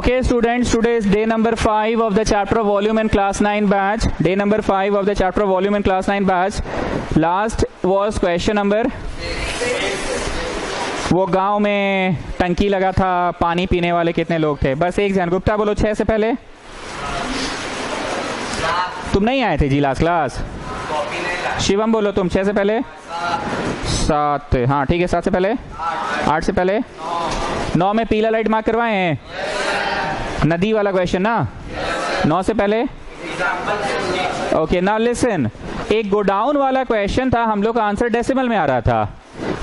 Okay students, today is day number 5 of the chapter of volume in class 9 batch. Day number 5 of the chapter of volume in class 9 batch. Last was question number, वो गांव में टंकी लगा था, पानी पीने वाले कितने लोग थे? बस एक जन। गुप्ता बोलो 6 से पहले। तुम नहीं आए थे जी लास्ट क्लास। शिवम बोलो तुम 6 से पहले। 7। हाँ ठीक है, 7 से पहले। 8 से पहले। 9 में पीला लाइट मार्क करवाए हैं, नदी वाला क्वेश्चन ना। 9 से पहले। ओके नाउ लिसन, एक गोडाउन वाला क्वेश्चन था, हम लोग का आंसर डेसिमल में आ रहा था।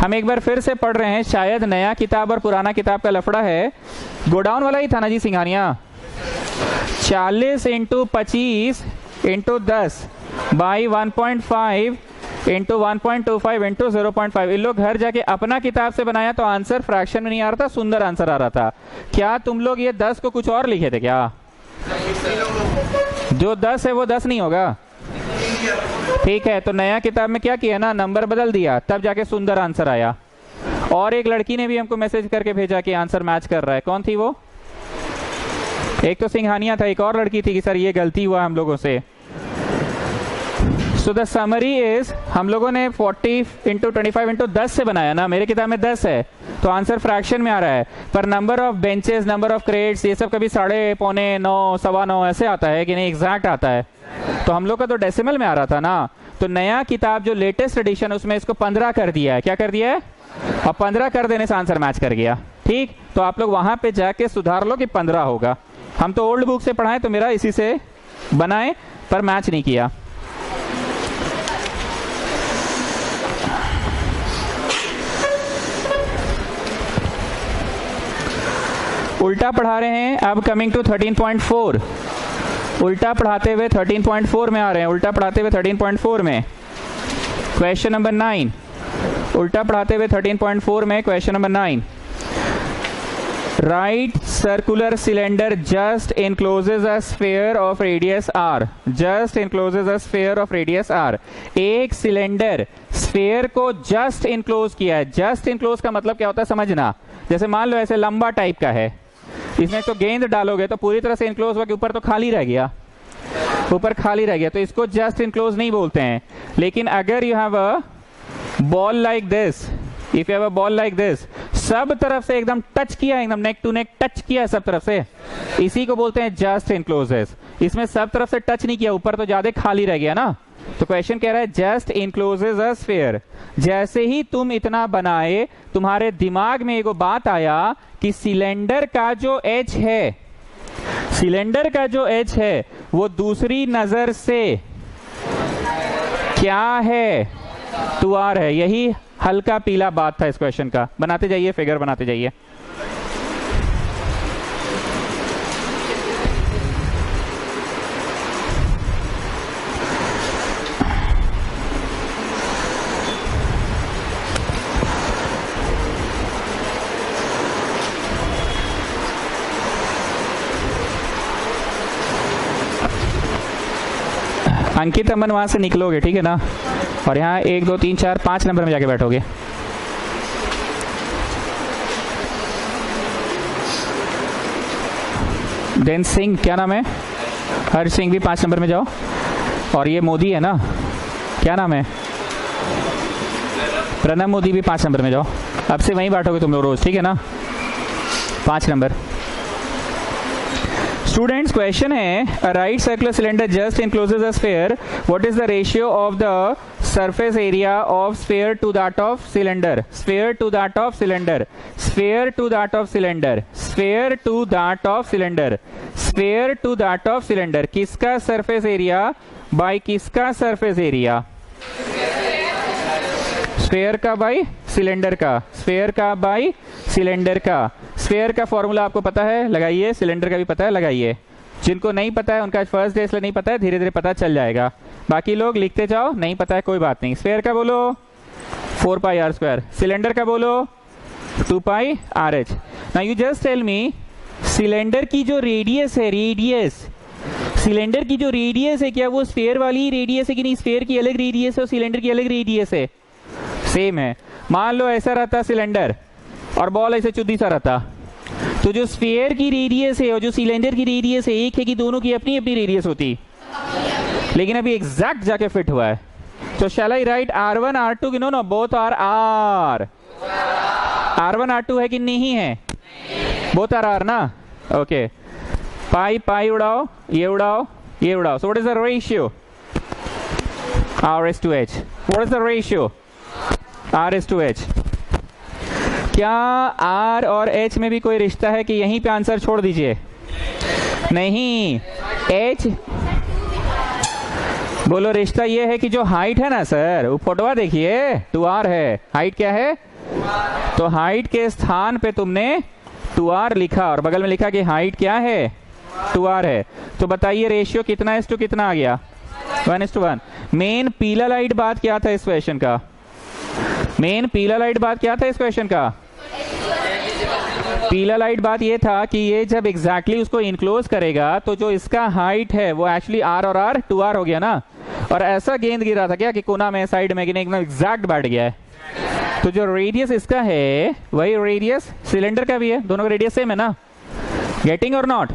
हम एक बार फिर से पढ़ रहे हैं, शायद नया किताब और पुराना किताब का लफड़ा है। गोडाउन वाला ही था ना ji Singhania. 40 into 25 into 10 by 1.5 into 1.25 into 0.5। इन लोग घर जाके अपना किताब से बनाया तो आंसर फ्रैक्शन में नहीं आ रहा था, सुंदर आंसर आ रहा था। क्या तुम लोग ये 10 को कुछ और लिखे थे क्या? जो 10 है वो 10 नहीं होगा। ठीक है, तो नया किताब में क्या किया ना, नंबर बदल दिया, तब जाके सुंदर आंसर आया। और एक लड़की ने भी हमको मैसेज करके भेजा कि आंसर मैच कर रहा है। कौन थी वो? एक तो सिंघानिया था, एक और लड़की थी कि सर ये गलती हुआ हम लोगों से। सो द समरी इज, हम लोगों ने 40 इंटू 25 इंटू 10 से बनाया ना, मेरे किताब में 10 है तो आंसर फ्रैक्शन में आ रहा है। पर number of benches, number of creds, ये सब कभी 9.5, 9, 9.25 ऐसे आता है कि नहीं, एग्जैक्ट आता है। तो हम लोग का तो डेसिमल में आ रहा था ना। तो नया किताब जो लेटेस्ट एडिशन, उसमें इसको 15 कर दिया है। क्या कर दिया है? और 15 कर देने से आंसर मैच कर गया। ठीक, तो आप लोग वहां पे जाके सुधार लो कि 15 होगा। हम तो ओल्ड बुक से पढ़ाएं तो मेरा इसी से बनाए, पर मैच नहीं किया। उल्टा पढ़ा रहे हैं। अब कमिंग टू 13.4, उल्टा पढ़ाते हुए 13.4 में आ रहे हैं। उल्टा पढ़ाते हुए 13.4 में क्वेश्चन नंबर 9। उल्टा पढ़ाते हुए 13.4 में question number 9। Right circular cylinder just encloses a sphere of radius r. Just encloses a sphere of radius r. एक सिलेंडर स्फेयर को जस्ट इनक्लोज किया है। जस्ट इनक्लोज का मतलब क्या होता है समझना। जैसे मान लो ऐसे लंबा टाइप का है, इसमें तो गेंद डालोगे तो पूरी तरह से इनक्लोज हुआ कि ऊपर तो खाली रह गया, ऊपर खाली रह गया, तो इसको जस्ट इनक्लोज नहीं बोलते हैं। लेकिन अगर you have a ball like this, if you have a ball like this, सब तरफ से एकदम टच किया, एकदम नेक टू नेक टच किया सब तरफ से, इसी को बोलते हैं जस्ट इनक्लोजेस। इसमें सब तरफ से टच नहीं किया, ऊपर तो ज्यादा खाली रह गया ना। तो क्वेश्चन कह रहा है जस्ट इनक्लोजेस अ स्फीयर। जैसे ही तुम इतना बनाए, तुम्हारे दिमाग में एक बात आया कि सिलेंडर का जो एज है, सिलेंडर का जो एज है वो दूसरी नजर से क्या है? 2r है। यही हल्का पीला बात था इस क्वेश्चन का। बनाते जाइए, फिगर बनाते जाइए। अंकित अमन वहां से निकलोगे, ठीक है ना? और यहाँ 1 2 3 4 5 नंबर में जाके बैठोगे। देन सिंह, क्या नाम है? हर सिंह भी 5 नंबर में जाओ। और ये मोदी है ना, क्या नाम है? प्रणब मोदी भी 5 नंबर में जाओ। अब से वहीं बैठोगे तुम लोग रोज, ठीक है ना? 5 नंबर। स्टूडेंट्स क्वेश्चन है, a right circular cylinder just encloses a sphere. What is the ratio of the surface area of sphere to that of cylinder? Sphere to that of cylinder. Sphere to that of cylinder. Sphere to that of cylinder. Sphere to that of cylinder. किसका surface area by किसका surface area? Sphere का by cylinder का, sphere का by cylinder का। Sphere का formula आपको पता है, लगाइए। सिलेंडर का भी पता है, लगाइए। जिनको नहीं पता है उनका फर्स्ट डे इसलिए नहीं पता है, धीरे धीरे पता चल जाएगा। बाकी लोग लिखते जाओ, नहीं पता है कोई बात नहीं। स्फेयर का बोलो 4πr², सिलेंडर का बोलो 2πrh। Now you just tell me, cylinder की जो रेडियस है, रेडियस, सिलेंडर की जो रेडियस है, क्या वो स्फेयर वाली रेडियस है कि नहीं? स्फेयर की अलग रेडियस है और सिलेंडर की अलग रेडियस है, सेम है। मान लो ऐसा रहता सिलेंडर और बॉल ऐसे चुद्दी सा रहता, तो जो स्फीयर की रेडियस है और जो सिलेंडर की रेडियस है एक है कि दोनों की अपनी अपनी रेडियस होती, लेकिन अभी एग्जैक्ट जाके फिट हुआ है। तो shall I write R1 R2? No no, both are R। R1 R2 है कि नहीं है? बोथ आर R ना। ओके, पाई पाई उड़ाओ, ये उड़ाओ, ये उड़ाओ। So what is the ratio? R/H। What is the ratio? R/H। क्या R और H में भी कोई रिश्ता है कि यहीं पे आंसर छोड़ दीजिए? नहीं, H बोलो। रिश्ता ये है कि जो हाइट है ना सर, वो फोटोवा देखिए 2R है, हाइट क्या है? तो हाइट के स्थान पे तुमने 2R लिखा और बगल में लिखा कि हाइट क्या है? 2R है। तो बताइए रेशियो कितना है टू कितना आ गया? 1:1। मेन पीला लाइट बात क्या था इस क्वेश्चन का? मेन पीला लाइट बात क्या था इस क्वेश्चन का? पीला लाइट बात ये था कि ये जब एग्जैक्टली उसको इनक्लोज करेगा तो जो इसका हाइट है वो एक्चुअली R और R 2R हो गया ना। और ऐसा गेंद गिरा था क्या कि कोना में, साइड में, कि नहीं, एकदम एग्जैक्ट बैठ गया है। तो जो रेडियस इसका है वही रेडियस सिलेंडर का भी है, दोनों का रेडियस सेम है ना। गेटिंग और नॉट?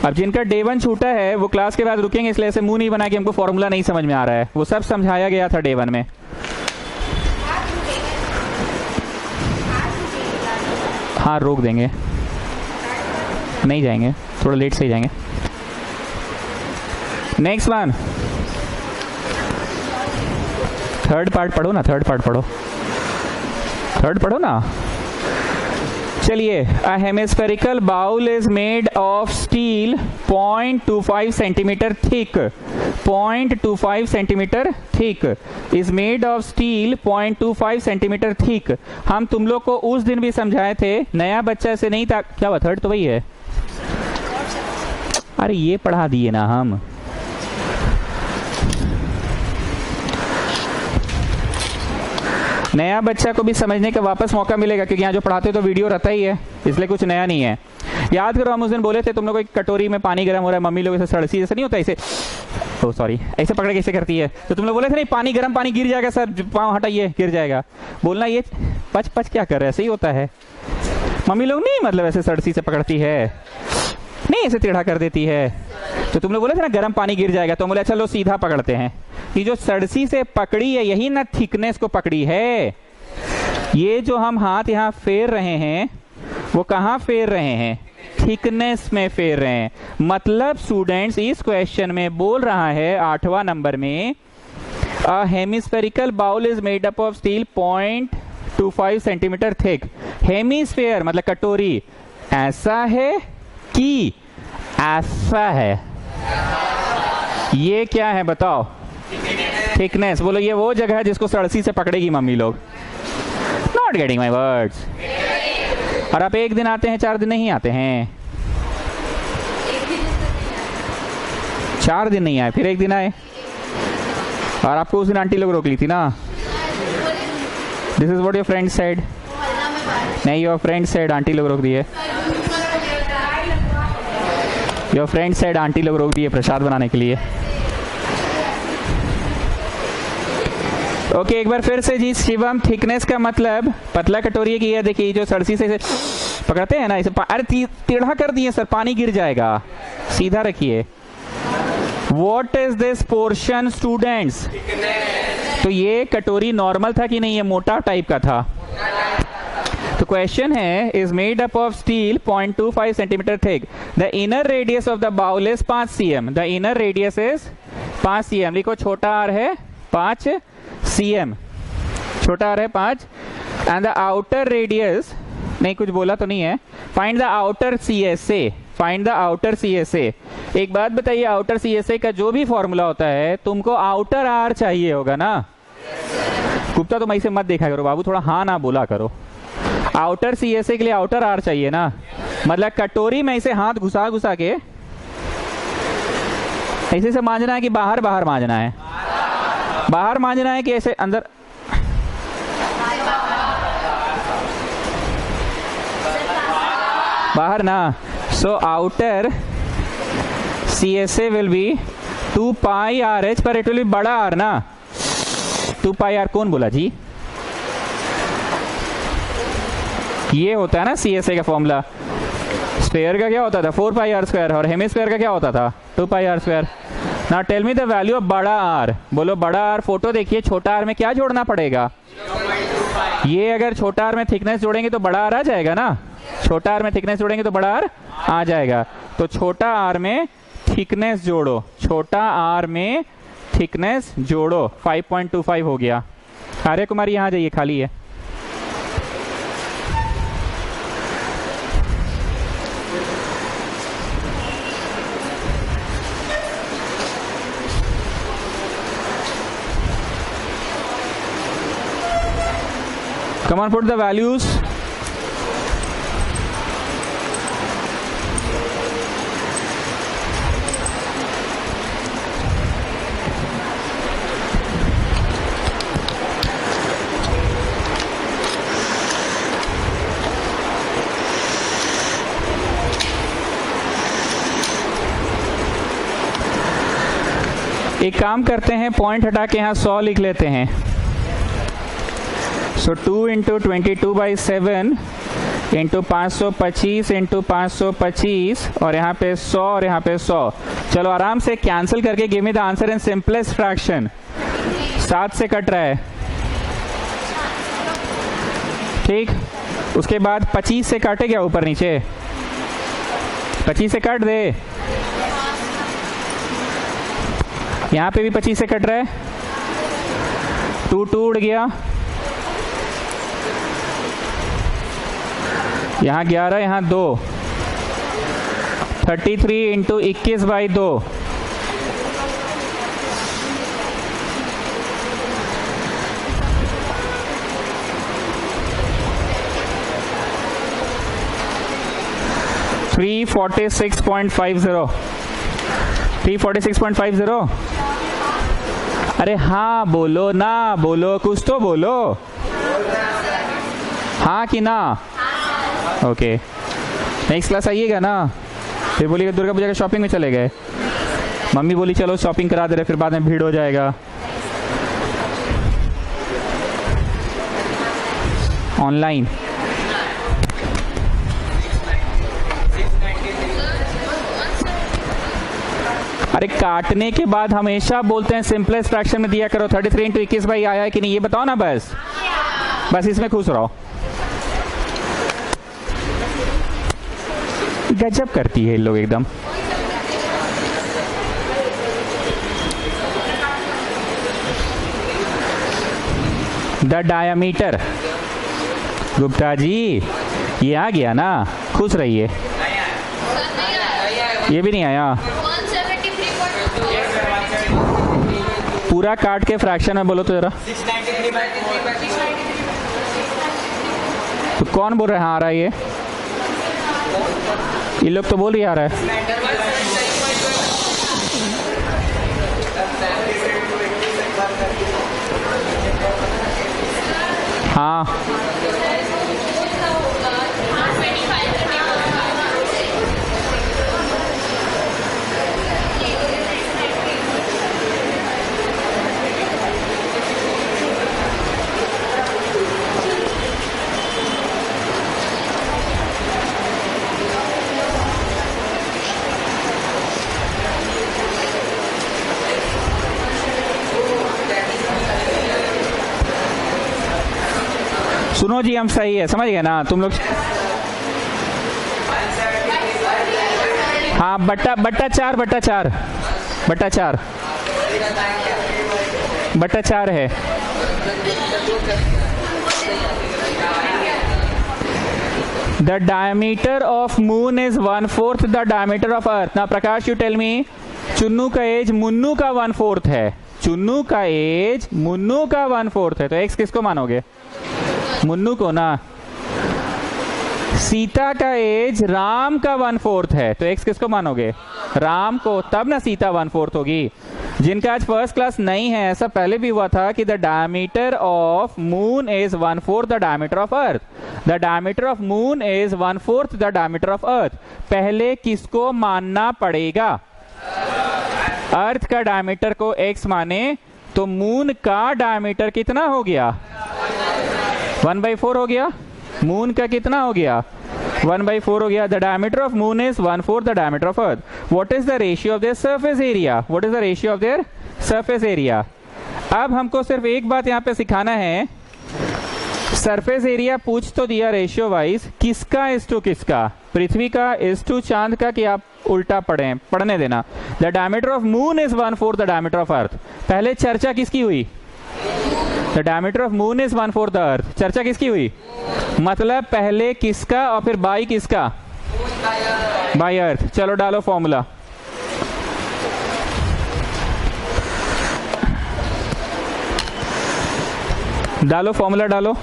अब जिनका डे 1 छूटा है वो क्लास के बाद रुकेंगे, इसलिए ऐसे मुंह नहीं बना कि हमको फॉर्मूला नहीं समझ में आ रहा है। वो सब समझाया गया था डे 1 में। हाँ, रोक देंगे, नहीं जाएंगे, थोड़ा लेट से ही जाएंगे। नेक्स्ट वन, थर्ड पार्ट पढ़ो ना, थर्ड पार्ट पढ़ो, थर्ड पढ़ो ना। चलिए, a hemispherical bowl is made of steel 0.25 centimetre thick, 0.25 centimetre thick, is made of steel 0.25 centimetre thick. हम तुम लोग को उस दिन भी समझाए थे, नया बच्चा से नहीं था। क्या हुआ? थर्ड तो वही है। अरे ये पढ़ा दिए ना हम। नया बच्चा को भी समझने का वापस मौका मिलेगा, क्योंकि यहाँ जो पढ़ाते तो वीडियो रहता ही है, इसलिए कुछ नया नहीं है। याद करो, हम उस दिन बोले थे तुम लोग एक कटोरी में पानी गर्म हो रहा है, मम्मी लोग ऐसे सड़सी जैसे नहीं होता, ऐसे, ओ सॉरी, ऐसे पकड़ कैसे करती है, तो तुम लोग बोले थे नहीं पानी गर्म, पानी गिर जाएगा सर, पाँव हटाइए गिर जाएगा। बोलना ये पच पच क्या कर रहे हैं, ऐसे ही होता है। मम्मी लोग नहीं, मतलब ऐसे सड़सी से पकड़ती है, नहीं ऐसे टेढ़ा कर देती है। तो तुम लोग बोले थे ना गर्म पानी गिर जाएगा, तो बोले चलो सीधा पकड़ते हैं। ये जो सड़सी से पकड़ी है यही ना थिकनेस को पकड़ी है। ये जो हम हाथ यहाँ फेर रहे हैं वो कहाँ फेर रहे हैं? थिकनेस में फेर रहे हैं। मतलब स्टूडेंट्स इस क्वेश्चन में बोल रहा है 8वां नंबर में, a hemispherical bowl is made up of steel 0.25 centimetre thick. Hemisphere मतलब कटोरी, ऐसा है कि ऐसा है? ये क्या है बताओ? थिकनेस। बोलो ये वो जगह है जिसको सड़सी से पकड़ेगी मम्मी लोग। Not getting my words. और आप एक दिन आते हैं, 4 दिन नहीं आते हैं। 4 दिन नहीं आए, फिर एक दिन आए, और आपको उस दिन आंटी लोग रोक ली थी ना। This is what your friend said. नहीं, योर फ्रेंड सेड आंटी लोग रोक दिए। योर फ्रेंड सेड आंटी लोग रोक दिए प्रसाद बनाने के लिए। ओके, एक बार फिर से जी। शिवम, थिकनेस का मतलब पतला कटोरी की है। देखिए जो सड़सी से पकड़ते हैं ना, इसे अरे टेढ़ा कर दिए सर, पानी गिर जाएगा, सीधा रखिए। What is this portion students? तो ये कटोरी नॉर्मल था कि नहीं? ये मोटा टाइप का था। तो क्वेश्चन है, is made up of steel 0.25 centimetre thick, the inner radius of the bowl is 5 cm। The inner radius is 5 cm। लिखो, छोटा आर है 5 cm, छोटा आर है 5, एंड द आउटर रेडियस, नहीं कुछ बोला तो नहीं है। Find the outer CSA, find the outer CSA। एक बात बताइए, आउटर CSA का जो भी फॉर्मूला होता है तुमको आउटर आर चाहिए होगा ना। गुप्ता तुम ऐसे मत देखा करो बाबू, थोड़ा हाँ ना बोला करो। आउटर CSA के लिए आउटर आर चाहिए ना। मतलब कटोरी में ऐसे हाथ घुसा घुसा के ऐसे से मांझना है कि बाहर बाहर मांझना है? बाहर मांझना है कि ऐसे अंदर? बाहर ना। So outer CSA will be 2 pi RH, पर इट विल बी बड़ा आर ना। 2 पाई आर कौन बोला जी? ये होता है ना CSA का फॉर्मूला। स्फीयर का क्या होता था 4 पाई r स्क्वायर और हेमिस्फीयर का क्या होता था 2 pi r square. Now tell me the value of बड़ा R। बोलो बड़ा R, फोटो देखिए, छोटा r में क्या जोड़ना पड़ेगा? ये अगर छोटा r में थिकनेस जोड़ेंगे तो बड़ा R आ जाएगा ना, छोटा r में थिकनेस जोड़ेंगे तो बड़ा R आ जाएगा। तो छोटा r में थिकनेस जोड़ो, छोटा r में थिकनेस जोड़ो, 5.25 हो गया। आर्य कुमारी यहाँ जाइए, खाली है। Come on, put the values. एक काम करते हैं, पॉइंट हटा के यहाँ 100 लिख लेते हैं। सो 2 इंटू 22/7 इंटू 525 इंटू 525 और यहाँ पे 100 और यहाँ पे 100। चलो आराम से कैंसिल करके give me the answer in simplest fraction. 7 से कट रहा है, ठीक। उसके बाद 25 से काटे क्या ऊपर नीचे? 25 से काट दे। यहाँ पे भी 25 से कट रहा है, 2 उड़ गया, यहाँ 11, यहाँ 2, 33 इंटू 21/2। $346.50। अरे हाँ बोलो ना बोलो, कुछ तो बोलो, हाँ कि ना? ओके, नेक्स्ट क्लास आइएगा ना। फिर बोलिएगा दुर्गा पूजा के शॉपिंग में चले गए, मम्मी बोली चलो शॉपिंग करा दे रहे, फिर बाद में भीड़ हो जाएगा। ऑनलाइन अरे काटने के बाद हमेशा बोलते हैं सिंपलेस्ट फ्रैक्शन में दिया करो। 33 इंटू 21 भाई आया है कि नहीं ये बताओ ना, बस बस इसमें खुश रहो। गजब करती है लोग एकदम। द डायमीटर, गुप्ता जी ये आ गया ना, खुश रहिए। ये भी नहीं आया, पूरा काट के फ्रैक्शन में बोलो तो जरा। तो कौन बोल रहा है हाँ आ रहा है? ये लोग तो बोल ही आ रहा है। हाँ सुनो जी, हम सही है, समझ गए ना तुम लोग? हाँ बट्टा 4 है। The diameter of moon is 1/4 the diameter of earth. ना प्रकाश, यू टेल मी, चुन्नू का एज मुन्नू का 1/4 है, चुन्नू का एज मुन्नू का 1/4 है, तो एक्स किसको मानोगे? मुन्नू को ना। सीता का एज राम का 1/4 है, तो एक्स किसको मानोगे? राम को, तब ना सीता 1/4 होगी। जिनका आज फर्स्ट क्लास नहीं है, ऐसा पहले भी हुआ था कि the diameter of moon is 1/4 the diameter of earth. The diameter of moon is 1/4 the diameter of earth. पहले किसको मानना पड़ेगा? अर्थ का डायमीटर को एक्स माने तो मून का डायमीटर कितना हो गया? 1/4 हो गया। मून का कितना हो गया? 1/4 हो गया. The diameter of moon is 1/4 the diameter of earth. What is the ratio of their surface area? What is the ratio of their surface area? अब हमको सिर्फ एक बात यहाँ पे सिखाना है. सरफेस एरिया पूछ तो दिया रेशियो वाइज, किसका इज टू किसका? पृथ्वी का इज टू चांद का, कि आप उल्टा पढ़ने देना. The diameter of moon is 1/4 the diameter of earth. पहले चर्चा किसकी हुई? The diameter of moon is 1/4 the earth. चर्चा किसकी हुई? मतलब पहले किसका और फिर बाई किसका? By earth. चलो डालो फॉर्मूला. डालो फॉर्मूला डालो.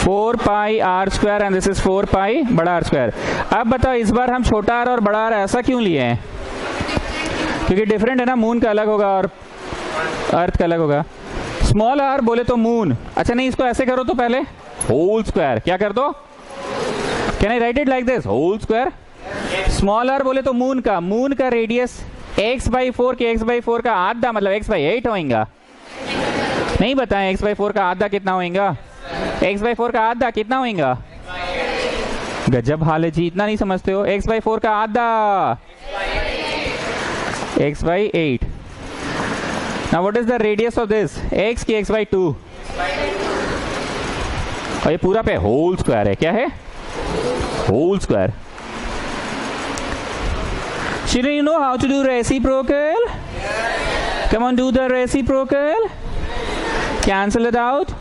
Four pi are square and this is 4 pi बड़ा आर स्क्वायर. अब बताओ इस बार हम छोटा आर और बड़ा आर ऐसा क्यों लिए हैं? क्योंकि डिफरेंट है ना, मून का अलग होगा और अर्थ का अलग होगा. स्मॉल आर बोले तो मून. अच्छा नहीं, इसको ऐसे करो तो पहले होल स्क्वायर. क्या कर दो? Can I write it like this? Whole square. Small r बोले तो मून का रेडियस x/4 के x/4 का आधा मतलब x/8 होएगा. नहीं बताएं x/4 का आधा कितना होएगा? x/4 का आधा कितना होएगा? गजब हाल है जी, इतना नहीं समझते हो. x/4 का आधा x/8. Now what is the radius of this? x की x/2. और ये पूरा पे होल स्क्वायर है. क्या है? Whole square. Children, you know how to do reciprocal? Come on, do the reciprocal. Cancel it out.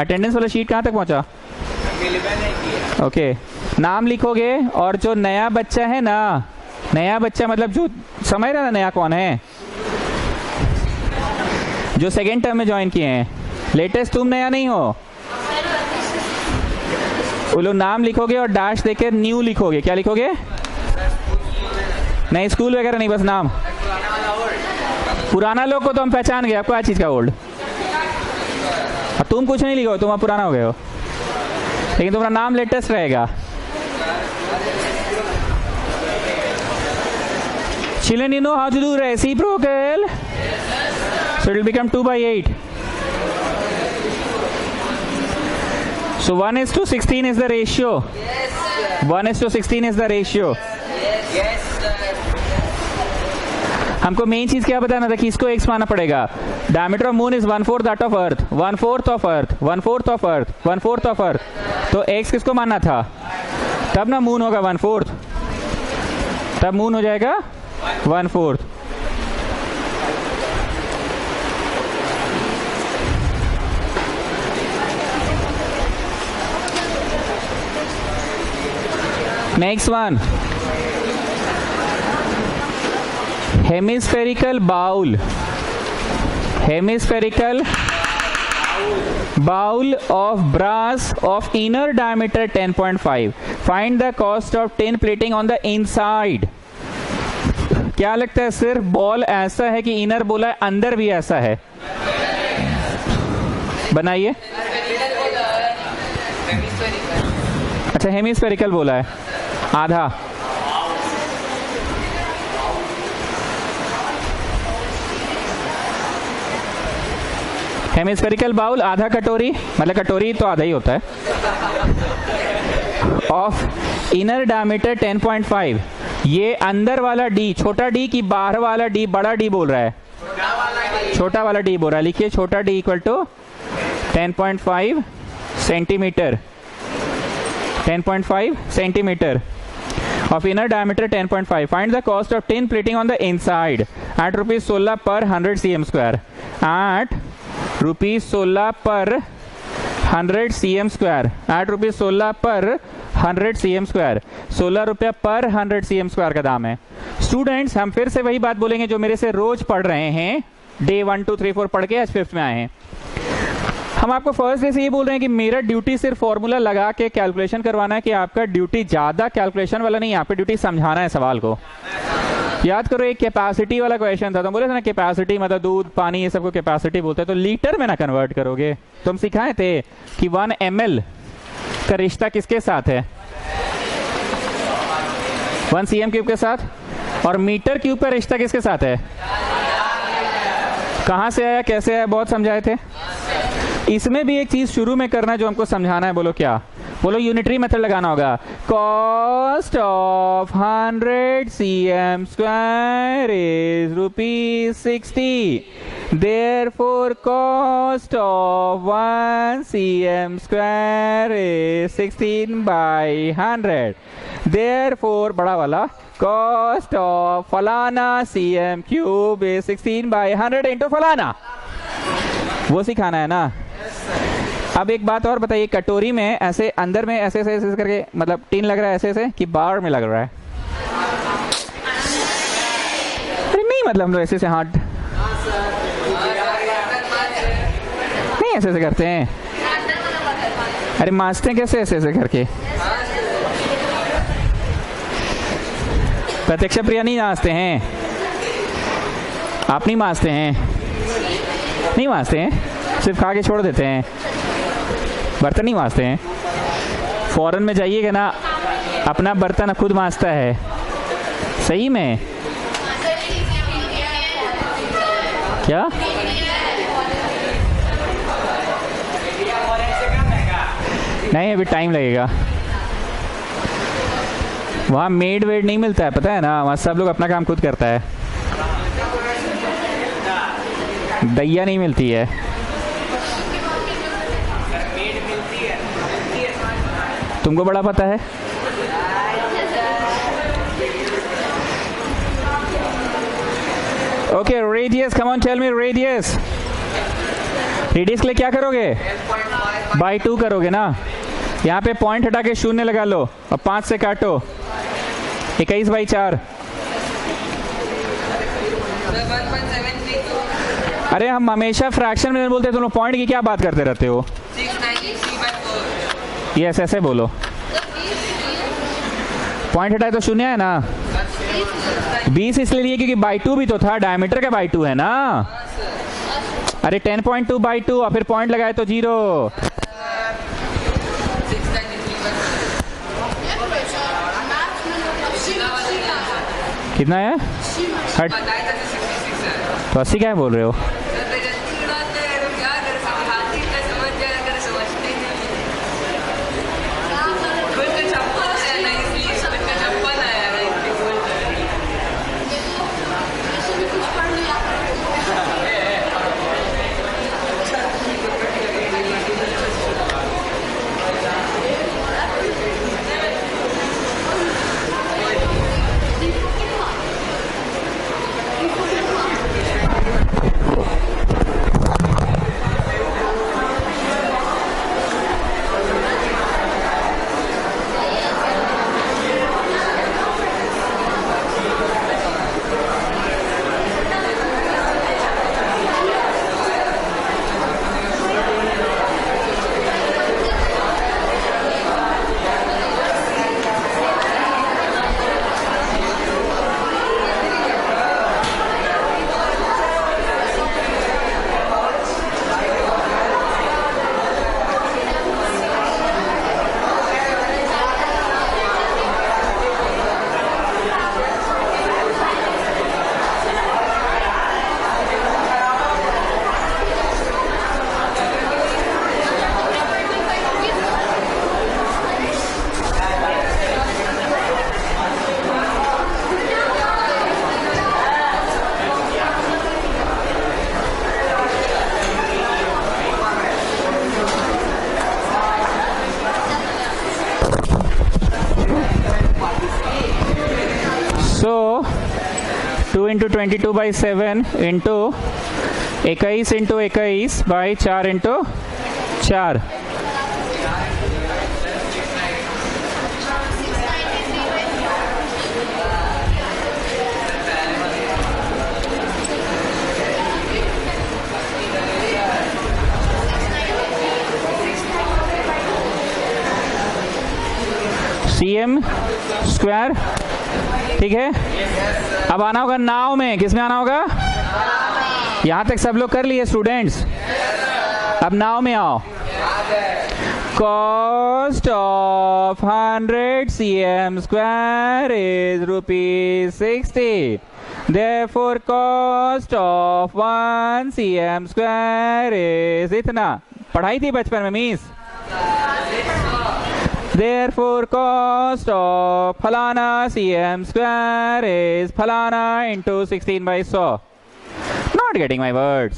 Attendance वाला शीट कहाँ तक पहुंचा? ओके. नाम लिखोगे और जो नया बच्चा है ना, नया बच्चा मतलब जो समझ रहा ना नया कौन है, जो सेकेंड टर्म में ज्वाइन किए हैं. लेटेस्ट तुम नया नहीं हो. वो लोग नाम लिखोगे और डैश देकर न्यू लिखोगे. क्या लिखोगे? नहीं स्कूल वगैरह नहीं, बस नाम. पुराना लोग को तो हम पहचान गए, आपको हर चीज का ओल्ड. तुम कुछ नहीं लिखो, तुम अब पुराना हो गए हो, लेकिन तुम्हारा नाम लेटेस्ट रहेगा. Children, you know how to do reciprocal? So it will become 2/8. So 1:16 is the ratio. Yes, sir. 1:16 is the ratio. Yes, sir. हमको मेन चीज क्या बताना था कि इसको x माना पड़ेगा. Diameter of moon is 1/4 that of earth. 1/4 of earth, 1/4 of earth, 1/4 of earth. तो x किसको मानना था? तब ना मून होगा 1/4. तब मून हो जाएगा 1/4. Next one, hemispherical bowl. Hemispherical bowl of brass of inner diameter 10.5. Find the cost of tin plating on the inside. क्या लगता है? सिर्फ बॉल ऐसा है कि इनर बोला है, अंदर भी ऐसा है? बनाइए. अच्छा हेमिस्फेरिकल बोला है, आधा. हेमिस्फेरिकल बाउल आधा कटोरी, मतलब कटोरी तो आधा ही होता है. Of inner diameter 10.5. ये अंदर वाला डी छोटा डी की बाहर वाला डी बड़ा डी बोल रहा है? छोटा वाला डी बोल रहा है. लिखिए छोटा d equal to 10.5 centimetre. 10.5 centimetre of inner diameter 10.5. Find the cost of tin plating on the inside at rupees 16 per 100 cm square. At rupees 16 per 100 cm square. At rupees 16 per 100 cm square. 16 रुपया पर 100 cm square का दाम है. Students हम फिर से वही बात बोलेंगे जो मेरे से रोज पढ़ रहे हैं. डे 1 2 3 4 पढ़ के आज 5th में आए हैं. हम आपको फर्स्ट डे से ये बोल रहे हैं कि मेरा ड्यूटी सिर्फ फॉर्मूला लगा के कैलकुलेशन करवाना है, कि आपका ड्यूटी ज्यादा कैलकुलेशन वाला नहीं है, आपका ड्यूटी समझाना है सवाल को. याद करो एक कैपेसिटी वाला क्वेश्चन था, तो बोले थे ना कैपेसिटी मतलब दूध पानी ये सबको कैपेसिटी बोलते हैं, तो लीटर में ना कन्वर्ट करोगे। तुम सिखाए थे कि 1 ml का रिश्ता किसके साथ है, 1 cm³ के साथ, और मीटर क्यूब का रिश्ता किसके साथ है, कहां से आया कैसे आया बहुत समझाए थे। इसमें भी एक चीज शुरू में करना है जो हमको समझाना है, बोलो क्या, बोलो यूनिटरी मेथड लगाना होगा। Cost of 100 cm² is ₹60, therefore cost of 1 cm² is 16/100, therefore बड़ा वाला cost of फलाना cm³ is 16/100 into फलाना, वो सिखाना है ना। अब एक बात और बताइए, कटोरी में ऐसे अंदर में ऐसे ऐसे ऐसे करके मतलब टिन लग रहा है ऐसे ऐसे कि बार में लग रहा है, अरे नहीं मतलब हम लोग ऐसे ऐसे हाथ नहीं ऐसे ऐसे करते हैं, अरे मांजते हैं कैसे ऐसे ऐसे करके, प्रत्यक्षा प्रिया नहीं मांजते हैं, आप नहीं मांजते हैं, नहीं मांजते हैं, सिर्फ खा के छोड़ देते हैं, बर्तन नहीं मांजते हैं। फॉरेन में जाइएगा ना अपना बर्तन खुद मांजता है, सही में क्या, नहीं अभी टाइम लगेगा, वहाँ मेड वेड नहीं मिलता है पता है ना, वहाँ सब लोग अपना काम खुद करता है, दैया नहीं मिलती है। तुमको बड़ा पता है, okay radius, come on tell me radius, radius के लिए क्या करोगे, बाई 2 करोगे ना, यहाँ पे पॉइंट हटा के 0 लगा लो और 5 से काटो, 21/4, अरे हम हमेशा फ्रैक्शन में बोलते हैं, तुम लोग पॉइंट की क्या बात करते रहते हो, यस ऐसे बोलो, पॉइंट हटाए तो 0 है ना, 20 इसलिए लिए क्योंकि बाई 2 भी तो था, डायमीटर का बाई 2 है ना, अरे 10.2/2 और फिर पॉइंट लगाए तो 0, कितना है हट, तो 80 क्या बोल रहे हो, सो 2 × 22/7 इंटू 21 × 21/4 इंटू 4, cm² ठीक है, अब आना होगा नाव में। किस में आना होगा? यहां तक सब लोग कर लिए स्टूडेंट्स? अब नाव में आओ। Cost of 100 cm square is ₹60. Therefore cost of 1 cm square is इतना। पढ़ाई थी बचपन में मिस। Therefore cost of फलाना cm square is फलाना into 16/100. Not getting my words.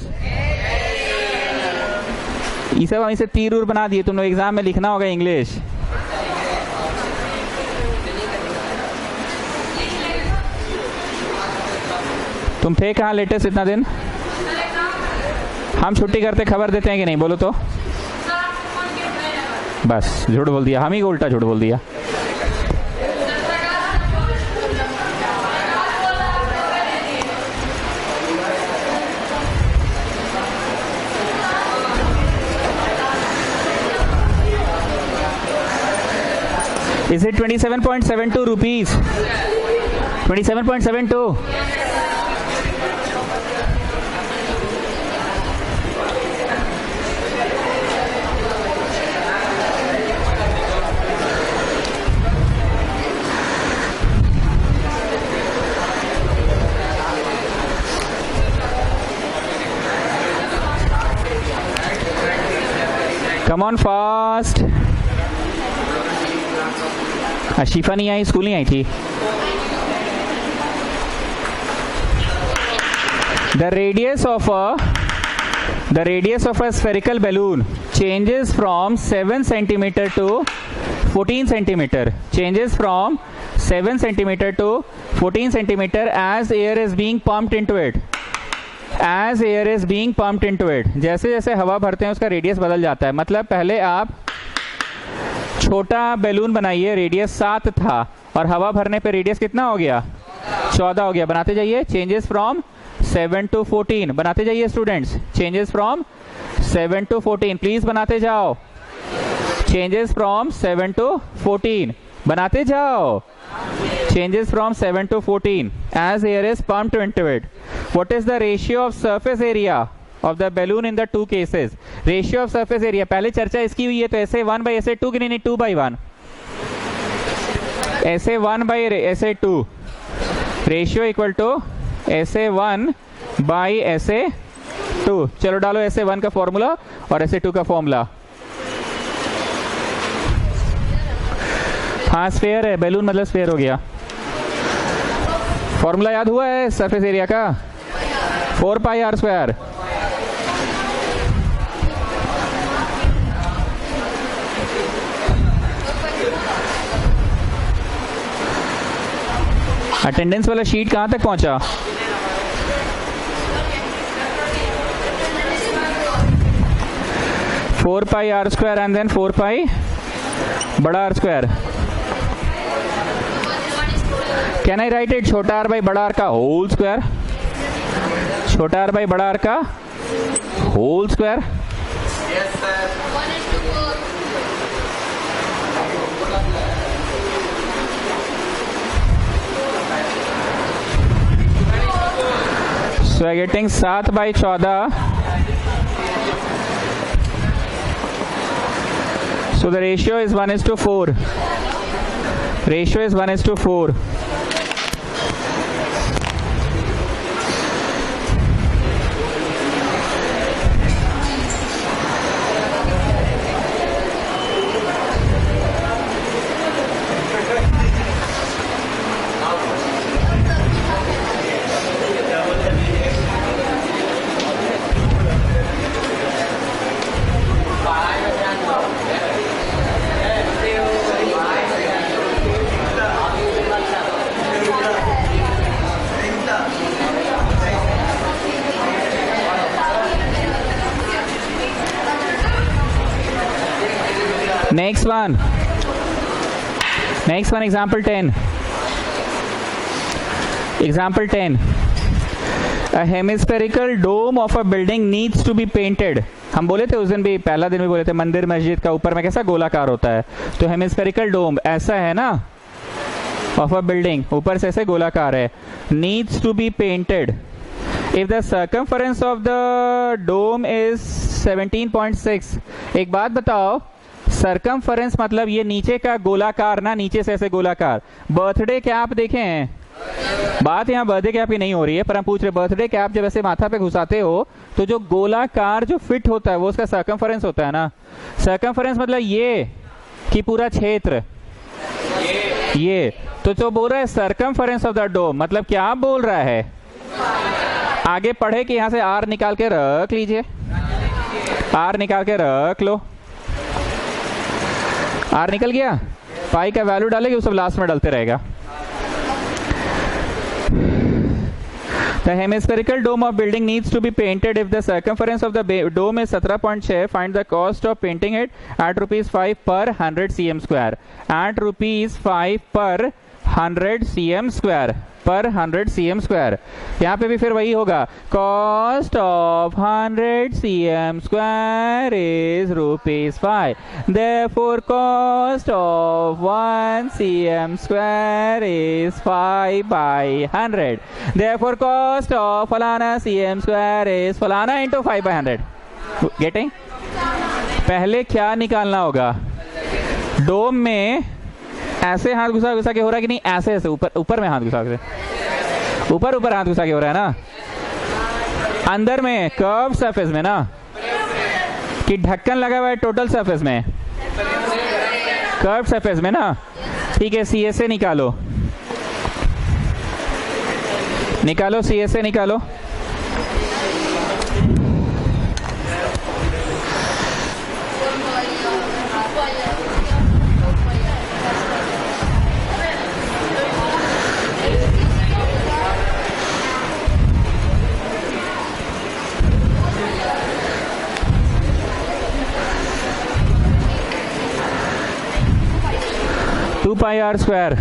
ये सब हम इसे तीर उर बना दिए, तुम लोग एग्जाम में लिखना होगा इंग्लिश। तुम थे कहाँ लेटेस्ट इतना दिन? हम छुट्टी करते खबर देते हैं कि नहीं? बोलो तो। बस झूठ बोल दिया, हम ही उल्टा झूठ बोल दिया। Is it 27.72 rupees? 27.72? Come on fast. शिफा नहीं आई, स्कूल नहीं आई थी। The radius of a spherical balloon changes from 7 centimeter to 14 centimeter. Changes from 7 centimeter to 14 centimeter as air is being pumped into it. As air is being pumped into it. जैसे जैसे हवा भरते हैं उसका radius बदल जाता है। मतलब पहले आप छोटा बैलून बनाइए, रेडियस 7 था, और हवा भरने पे रेडियस कितना हो गया? 14 हो गया। बनाते जाइए। Changes from 7 to 14। बनाते जाइए students. Changes from 7 to 14। Please बनाते जाओ। Changes from 7 to 14। बनाते जाओ। Changes from 7 to 14 as air is pumped into it. What is the ratio of surface area of the balloon in the two cases? Ratio of surface area पहले चर्चा इसकी हुई है, तो SA1 by SA2 की नहीं, 2 by 1। SA1 by SA2 ratio equal to SA1 by SA2। चलो डालो SA1 का फॉर्मूला और SA2 का फॉर्मूला। हाँ स्फेयर है, बैलून मतलब स्फेयर हो गया। फॉर्मूला याद हुआ है सरफेस एरिया का? 4πr²। अटेंडेंस वाला शीट कहां तक पहुंचा? Four pi are square and then 4π बड़ा are square. Can I write it छोटा आर बाई बड़ा आर का होल स्क्वायर? छोटा आर बाई बड़ा आर का whole square. So I getting 7/14। So the ratio is 1:4। Ratio is 1:4। Next one, example 10। Example 10, a hemispherical dome of a building needs to be painted। हम बोले थे उस दिन भी, पहला दिन भी बोले थे, मंदिर मस्जिद का ऊपर में कैसा गोलाकार होता है, तो हेमिस्फेरिकल डोम ऐसा है ना, ऑफ अ बिल्डिंग, ऊपर से ऐसे गोलाकार है, needs to be painted if the circumference of the dome is 17.6। एक बात बताओ, सर्कमफरेंस मतलब ये नीचे का गोलाकार ना, नीचे से ऐसे गोलाकार। बर्थडे कैप देखे हैं, बात यहाँ बर्थडे कैप की नहीं हो रही है, पर हम पूछ रहे बर्थडे कैप जब ऐसे माथा पे घुसाते हो तो जो गोलाकार जो फिट होता है वो उसका सर्कमफरेंस होता है ना। सर्कमफरेंस मतलब ये कि पूरा क्षेत्र ये, तो जो बोल रहा है सर्कमफरेंस ऑफ द डोम मतलब क्या बोल रहा है, आगे पढ़े कि यहां से आर निकाल के रख लीजिए, आर निकाल के रख लो, आर निकल गया, पाई का वैल्यू डालेगी, वो सब लास्ट में डालते रहेगा। The hemispherical dome of building needs to be painted if the circumference of the dome is 17.6. Find the cost of painting it at ₹5 per 100 cm square. At ₹5 per 100 cm square. पर 100 cm square. यहाँ पे भी फिर वही होगा, cost of 100 cm square is ₹5, therefore cost of 1 cm square is 5 by 100, therefore cost of फलाना cm square is फलाना into 5 by 100। Getting? पहले क्या निकालना होगा, डोम में ऐसे हाथ घुसा घुसा के हो रहा है कि नहीं, ऐसे ऐसे ऊपर ऊपर में हाथ घुसा के, ऊपर ऊपर हाथ घुसा के हो रहा है ना, अंदर में कर्व सरफेस में ना, कि ढक्कन लगा हुआ है टोटल सरफेस में, कर्व सरफेस में ना। ठीक है, सी एस ए निकालो, निकालो सी एस ए निकालो। पाई आर स्क्वायर,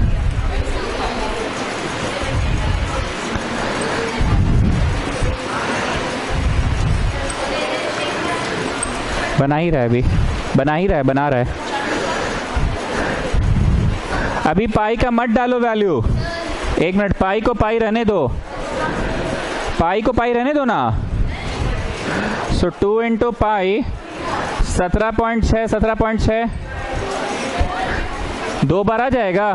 बना ही रहा है, अभी बना ही रहा है, बना रहा है। अभी पाई का मत डालो वैल्यू, एक मिनट, पाई को पाई रहने दो, पाई को पाई रहने दो ना। सो 2 इंटू पाई 17.6, 17.6 दो बार आ जाएगा,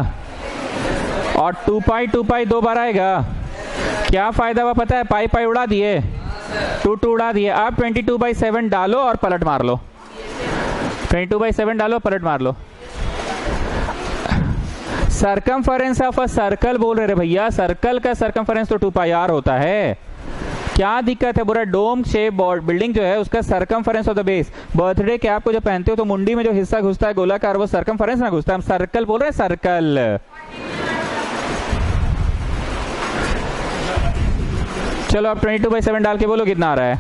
और 2 पाई 2 बार आएगा। क्या फायदा हुआ पता है, पाई पाई उड़ा दिए, 2 उड़ा दिए। अब 22/7 डालो और पलट मार लो, 22/7 डालो, पलट मार लो। सर्कमफरेंस ऑफ अ सर्कल बोल रहे भैया, सर्कल का सर्कमफरेंस तो 2 पाई आर होता है। क्या दिक्कत है, पूरा डोम शेप बिल्डिंग जो है उसका circumference of the base. Birthday cap को जो पहनते हो तो मुंडी में जो हिस्सा घुसता है गोलाकार, वो सर्कमफरेंस ना घुसता है, हम सर्कल बोल रहे हैं, सर्कल। चलो अब 22/7 डाल के बोलो कितना आ रहा है।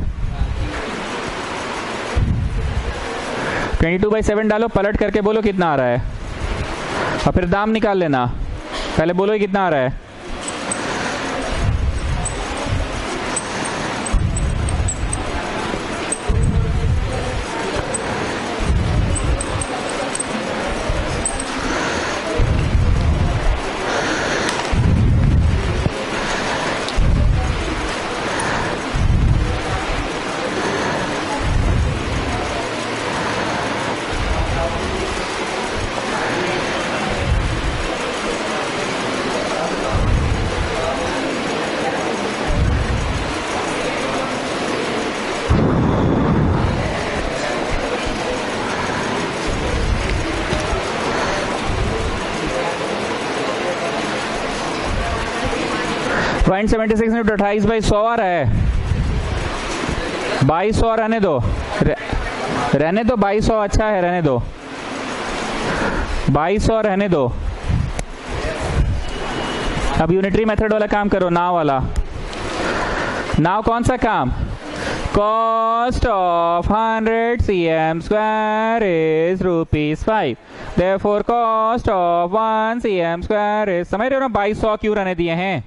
22/7 डालो, पलट करके बोलो कितना आ रहा है, और फिर दाम निकाल लेना। पहले बोलो ही कितना आ रहा है। पॉइंट 76 न्यूटन 28/100 आ रहा है। 2200 रहने दो, रहने दो 2200, अच्छा है, रहने दो 2200, रहने दो। अब यूनिटरी मेथड वाला काम करो, नाव वाला। नाव कौन सा काम, cost of 100 cm square is ₹5, therefore cost of 1 cm square is, समझ रहे हो ना, 2200 क्यों रहने दिए हैं।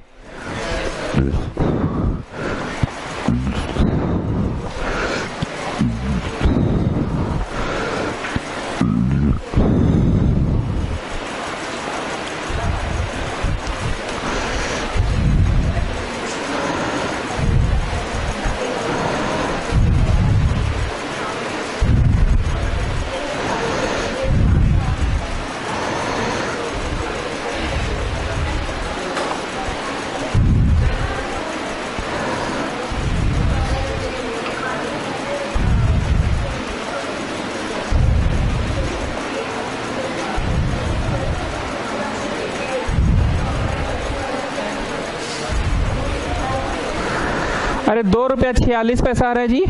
अरे 2 रुपया 46 पैसा आ रहा है जी।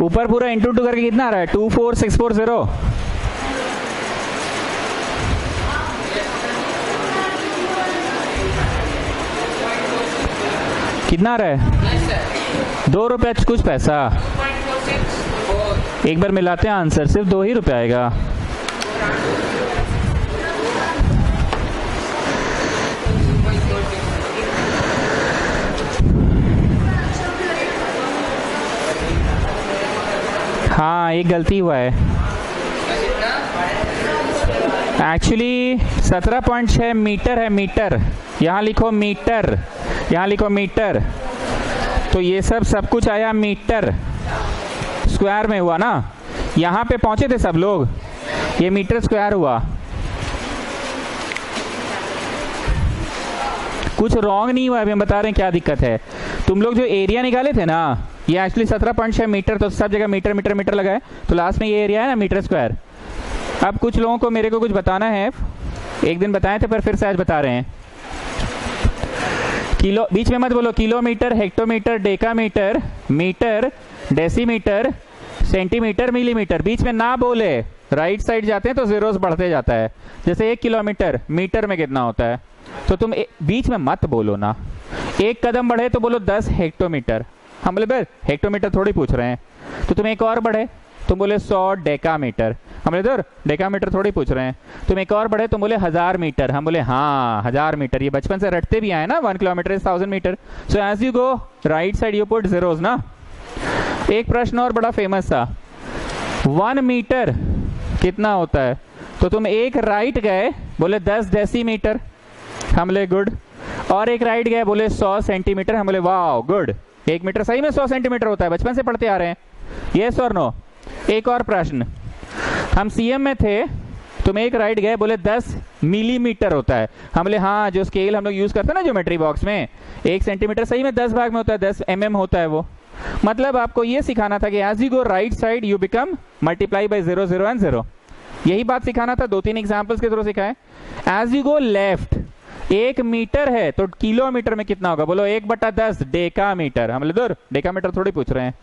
ऊपर पूरा इंटू टू करके कितना आ रहा है? 24640। कितना आ रहा है? 2 रुपया कुछ पैसा। एक बार मिलाते हैं आंसर, सिर्फ 2 ही रुपया आएगा। हाँ, एक गलती हुआ है एक्चुअली। 17.6 मीटर है, मीटर। यहाँ लिखो मीटर, यहाँ लिखो मीटर, तो ये सब कुछ आया मीटर स्क्वायर में हुआ ना। यहाँ पे पहुंचे थे सब लोग, ये मीटर स्क्वायर हुआ। कुछ रॉन्ग नहीं हुआ, अभी हम बता रहे हैं क्या दिक्कत है। तुम लोग जो एरिया निकाले थे ना, ये एक्चुअली 17.6 मीटर, तो सब जगह मीटर मीटर मीटर लगा है, तो लास्ट में ये एरिया है ना मीटर स्क्वायर। अब कुछ लोगों को मेरे को कुछ बताना है, एक दिन बताए थे पर फिर से आज बता रहे हैं। किलो बीच में मत बोलो, kilometre, hectometre, decametre, metre, decimetre, centimetre, millimetre, बीच में ना बोले। राइट साइड जाते हैं तो जीरोस बढ़ते जाता है। जैसे 1 किलोमीटर मीटर में कितना होता है, तो तुम बीच में मत बोलो ना। 1 कदम बढ़े तो बोलो 10 हेक्टोमीटर। हम बोले भाई हेक्टोमीटर थोड़ी पूछ रहे हैं, तो तुम एक और बढ़े तुम बोले 100 डेकामीटर। हम बोले इधर डेकामीटर थोड़ी पूछ रहे हैं। तुम एक और बढ़े तुम बोले 1000 मीटर। हम बोले हाँ 1000 मीटर, ये बचपन से रटते भी आए ना, 1 kilometre is 1000 metre. So as you go right side you put zeros ना। एक प्रश्न और बड़ा फेमस था, 1 मीटर कितना होता है, तो तुम एक राइट गए बोले 10 डेसीमीटर। हम बोले गुड। और एक राइट गए बोले 100 सेंटीमीटर। हम बोले वाह गुड। 1 मीटर सही में 100 सेंटीमीटर होता है, बचपन से पढ़ते आ रहे हैं। यस और नो। एक और प्रश्न, हम सीएम में थे, तुम एक राइट गए बोले 10 मिलीमीटर होता है। हम बोले हाँ, जो स्केल हम लोग यूज करते हैं ना ज्योमेट्री बॉक्स में, 1 सेंटीमीटर सही में 10 भाग में होता है, 10 mm होता है वो। मतलब आपको ये सिखाना था कि as you go right side you become multiply by 0 0 and 0। यही बात सिखाना था, 2-3 एग्जाम्पल्स के थ्रू सिखाए। As you go left, 1 metre है तो किलोमीटर में कितना होगा, बोलो 1/10 डेकामीटर। हम बोले दूर डेकामीटर थोड़ी पूछ रहे हैं।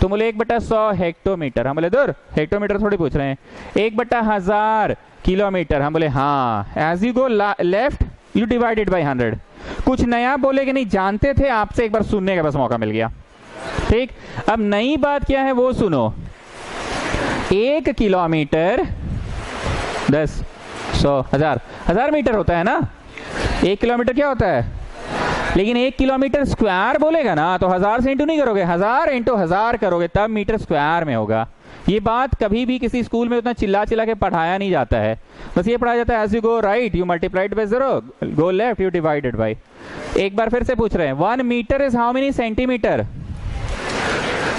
तो बोले 1/100 हेक्टोमीटर। हम बोले दूर हेक्टोमीटर थोड़ी पूछ रहे हैं। 1/1000 किलोमीटर। हम बोले हाँ। As you go left you divided by 100। कुछ नया बोले कि नहीं जानते थे, आपसे एक बार सुनने का बस मौका मिल गया। ठीक, अब नई बात क्या है वो सुनो। 1 किलोमीटर 10 100 1000 मीटर होता है ना। 1 किलोमीटर क्या होता है, लेकिन 1 किलोमीटर स्क्वायर बोलेगा ना तो 1000 से इंटू नहीं करोगे, 1000 इंटू 1000 करोगे तब मीटर स्क्वायर में होगा। ये बात कभी भी किसी स्कूल में उतना चिल्ला चिल्ला के पढ़ाया नहीं जाता है, बस ये पढ़ाया जाता है as you go right you multiplied by 0, go left you divided by. एक बार फिर से पूछ रहे हैं, 1 metre is how many centimetre?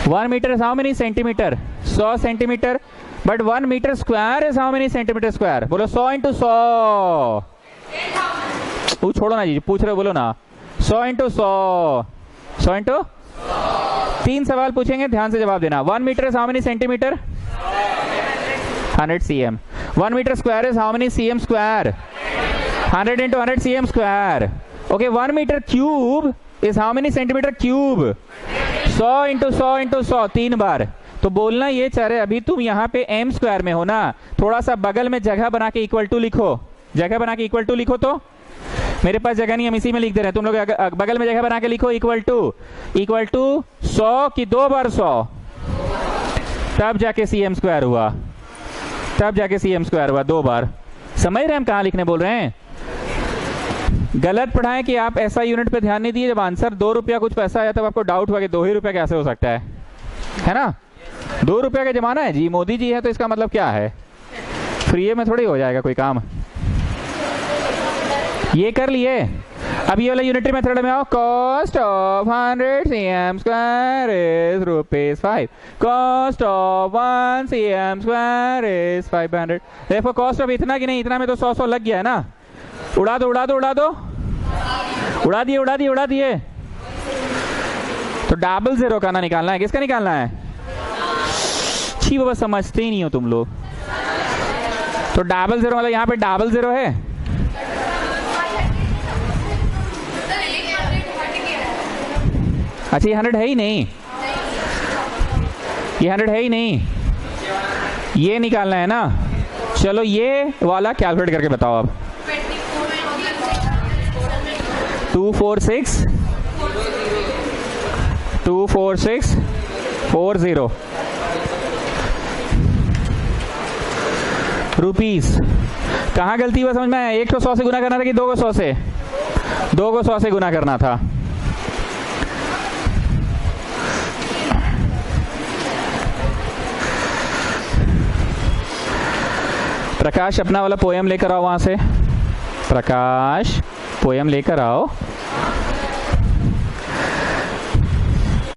1 metre is how many centimetre? 100 centimetre. But 1 metre square is how many centimetre square? बोलो 100 into 100। वो छोड़ो ना जी, पूछ रहे हो बोलो ना। 100 इंटू 100, 100 इंटू 3 सवाल पूछेंगे, ध्यान से जवाब देना। 1 metre is how many centimetre? 100 cm। 1 metre square is how many cm square? 100 into 100 cm square. Okay, 1 metre cube is how many centimetre cube? 100 into 100 into 100 3 बार। तो बोलना ये चाह रहे, अभी तुम यहाँ पे m स्क्वायर में हो ना, थोड़ा सा बगल में जगह बना के इक्वल टू लिखो। जगह बना के इक्वल टू लिखो, तो मेरे पास जगह नहीं, हम इसी में लिख दे रहे हैं। तुम लोग बगल में जगह बना के लिखो इक्वल टू 100 की 2 बार 100, तब जाके cm स्क्वायर हुआ, तब जाके cm स्क्वायर हुआ 2 बार। समझ रहे हैं हम कहाँ लिखने बोल रहे हैं? गलत पढ़ाएं कि आप ऐसा यूनिट पे ध्यान नहीं दिए, जब आंसर 2 रुपया कुछ पैसा आया तब आपको डाउट हुआ कि 2 ही रुपया कैसे हो सकता है ना। 2 रुपया का जमाना है जी, मोदी जी है तो इसका मतलब क्या है, फ्री में थोड़ी हो जाएगा कोई काम। ये कर लिए। अब ये वाला यूनिटरी मेथड में आओ। Cost of 100 cm square is ₹5। Cost of 1 cm square is 500। देखो कॉस्ट ऑफ इतना कि नहीं, इतना में तो 100 लग गया है ना। उड़ा दो उड़ा दो उड़ा दो, उड़ा दिए उड़ा दिए उड़ा दिए। तो डबल 0 का ना निकालना है, किसका निकालना है? ही बाबा समझते ही नहीं हो तुम लोग। तो डबल जीरो मतलब यहाँ पे डबल जीरो है। अच्छा ये 100 है ही नहीं, ये 100 है ही नहीं, ये निकालना है ना। चलो ये वाला कैलकुलेट करके बताओ अब। 24640 रुपीस। कहाँ गलती हुआ समझ में आया? 1 को 100 से गुना करना था कि 2 को 100 से? 2 को 100 से गुना करना था। प्रकाश अपना वाला पोयम लेकर आओ वहां से। प्रकाश पोयम लेकर आओ।